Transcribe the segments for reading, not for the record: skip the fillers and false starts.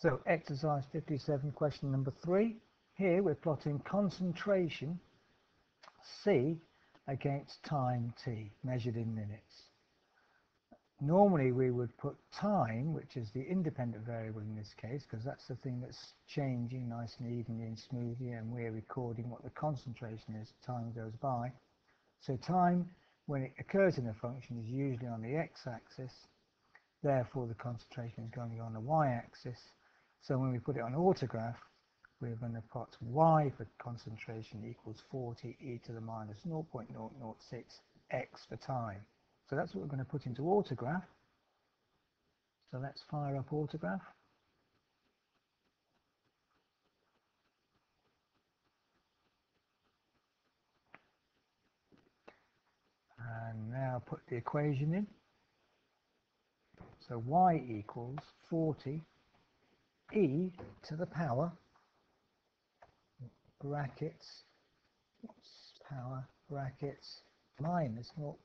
So exercise 57, question number 3. Here we're plotting concentration C against time t, measured in minutes. Normally we would put time, which is the independent variable in this case, because that's the thing that's changing nice and evenly and smoothly, and we're recording what the concentration is as time goes by. So time, when it occurs in a function, is usually on the x-axis. Therefore the concentration is going to be on the y-axis. So when we put it on autograph, we're going to plot y for concentration equals 40 e to the minus 0.006 x for time. So that's what we're going to put into autograph. So let's fire up autograph. And now put the equation in. So y equals 40 e to the power brackets power brackets minus 0.006x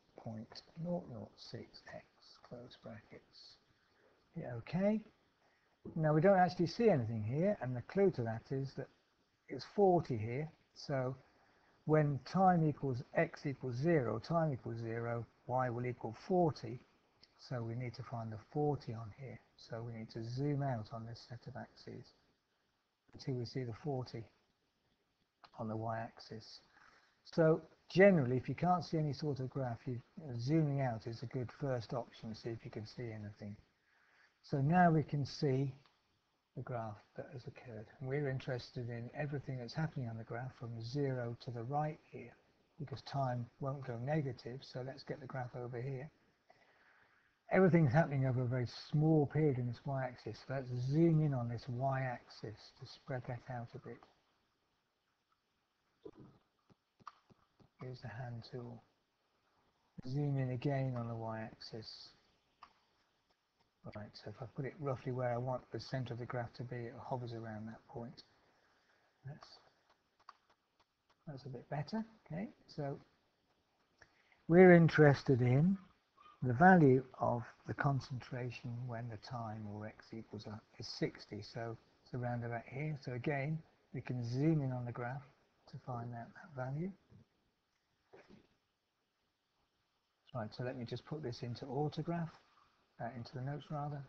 close brackets. Yeah, okay. Now we don't actually see anything here, and the clue to that is that it's 40 here. So when time equals x equals 0, time equals 0, y will equal 40. So we need to find the 40 on here. So we need to zoom out on this set of axes until we see the 40 on the y-axis. So generally, if you can't see any sort of graph, zooming out is a good first option to see if you can see anything. So now we can see the graph that has occurred. And we're interested in everything that's happening on the graph from 0 to the right here, because time won't go negative. So let's get the graph over here. Everything's happening over a very small period in this y-axis. So let's zoom in on this y-axis to spread that out a bit. Here's the hand tool. Zoom in again on the y-axis. Right, so if I put it roughly where I want the center of the graph to be, it hovers around that point. That's a bit better. Okay, so we're interested in the value of the concentration when the time, or x equals is 60. So it's around about here. So again, we can zoom in on the graph to find out that value. Right, so let me just put this into autograph, into the notes rather.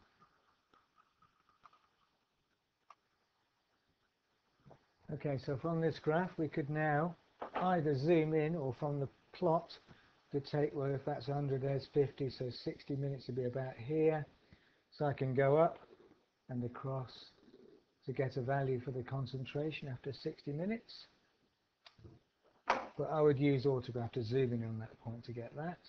Okay, so from this graph we could now either zoom in, or from the plot to take, well, if that's 100, there's 50, so 60 minutes would be about here. So I can go up and across to get a value for the concentration after 60 minutes. But I would use autograph to zoom in on that point to get that.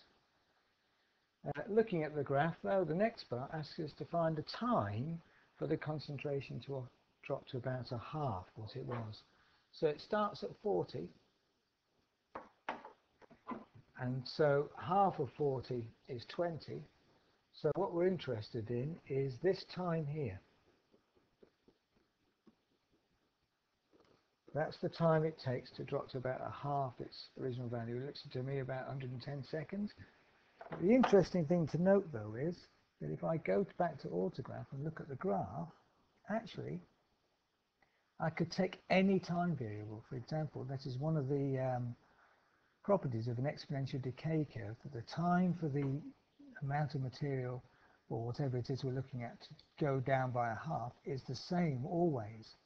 Looking at the graph, though, the next part asks us to find the time for the concentration to drop to about a half what it was. So it starts at 40, and so half of 40 is 20. So what we're interested in is this time here. That's the time it takes to drop to about a half its original value. It looks to me about 110 seconds. The interesting thing to note, though, is that if I go back to autograph and look at the graph, actually I could take any time variable. For example, that is one of the properties of an exponential decay curve, that the time for the amount of material, or whatever it is we're looking at, to go down by a half is the same always,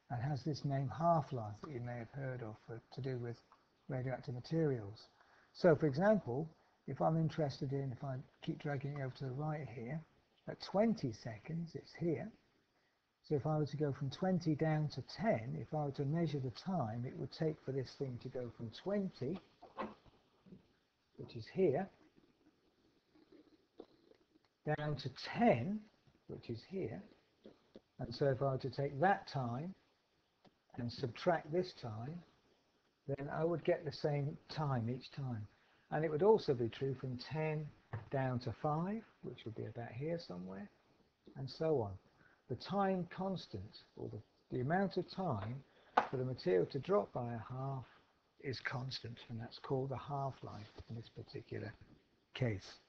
and has this name half-life that you may have heard of to do with radioactive materials. So for example, if I'm interested in, if I keep dragging it over to the right here, at 20 seconds it's here. So if I were to go from 20 down to 10, if I were to measure the time it would take for this thing to go from 20, which is here, down to 10, which is here. And so if I were to take that time and subtract this time, then I would get the same time each time. And it would also be true from 10 down to 5, which would be about here somewhere, and so on. The time constant, or the amount of time for the material to drop by a half, is constant, and that's called the half-life in this particular case.